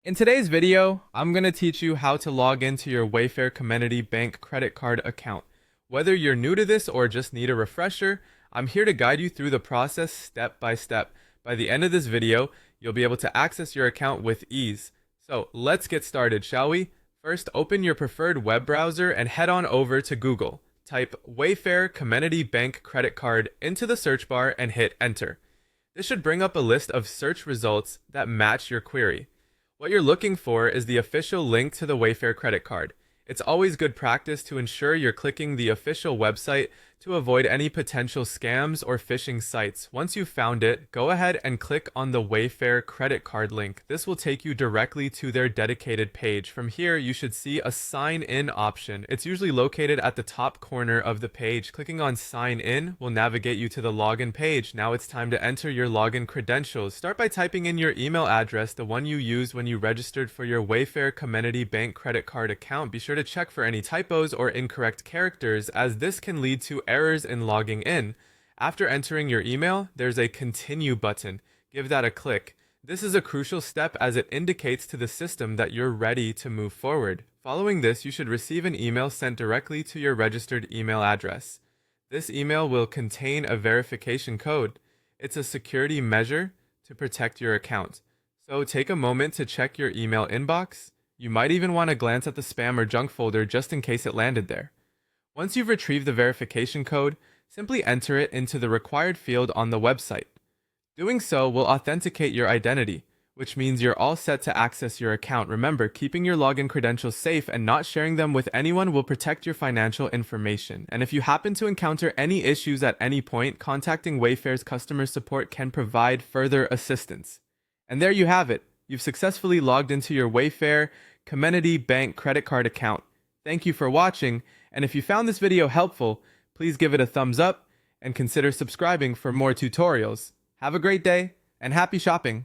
In today's video, I'm going to teach you how to log into your Wayfair Comenity Bank credit card account. Whether you're new to this or just need a refresher, I'm here to guide you through the process step by step. By the end of this video, you'll be able to access your account with ease. So let's get started, shall we? First, open your preferred web browser and head on over to Google. Type Wayfair Comenity Bank credit card into the search bar and hit enter. This should bring up a list of search results that match your query. What you're looking for is the official link to the Wayfair credit card. It's always good practice to ensure you're clicking the official website to avoid any potential scams or phishing sites. Once you've found it, go ahead and click on the Wayfair credit card link. This will take you directly to their dedicated page. From here, you should see a sign in option. It's usually located at the top corner of the page. Clicking on sign in will navigate you to the login page. Now it's time to enter your login credentials. Start by typing in your email address, the one you used when you registered for your Wayfair Comenity Bank credit card account. Be sure to check for any typos or incorrect characters, as this can lead to errors in logging in. After entering your email, there's a continue button. Give that a click. This is a crucial step as it indicates to the system that you're ready to move forward. Following this, you should receive an email sent directly to your registered email address. This email will contain a verification code. It's a security measure to protect your account. So take a moment to check your email inbox. You might even want to glance at the spam or junk folder just in case it landed there. Once you've retrieved the verification code, simply enter it into the required field on the website. Doing so will authenticate your identity, which means you're all set to access your account. Remember, keeping your login credentials safe and not sharing them with anyone will protect your financial information. And if you happen to encounter any issues at any point, contacting Wayfair's customer support can provide further assistance. And there you have it. You've successfully logged into your Wayfair Comenity Bank credit card account. Thank you for watching, and if you found this video helpful, please give it a thumbs up and consider subscribing for more tutorials. Have a great day and happy shopping!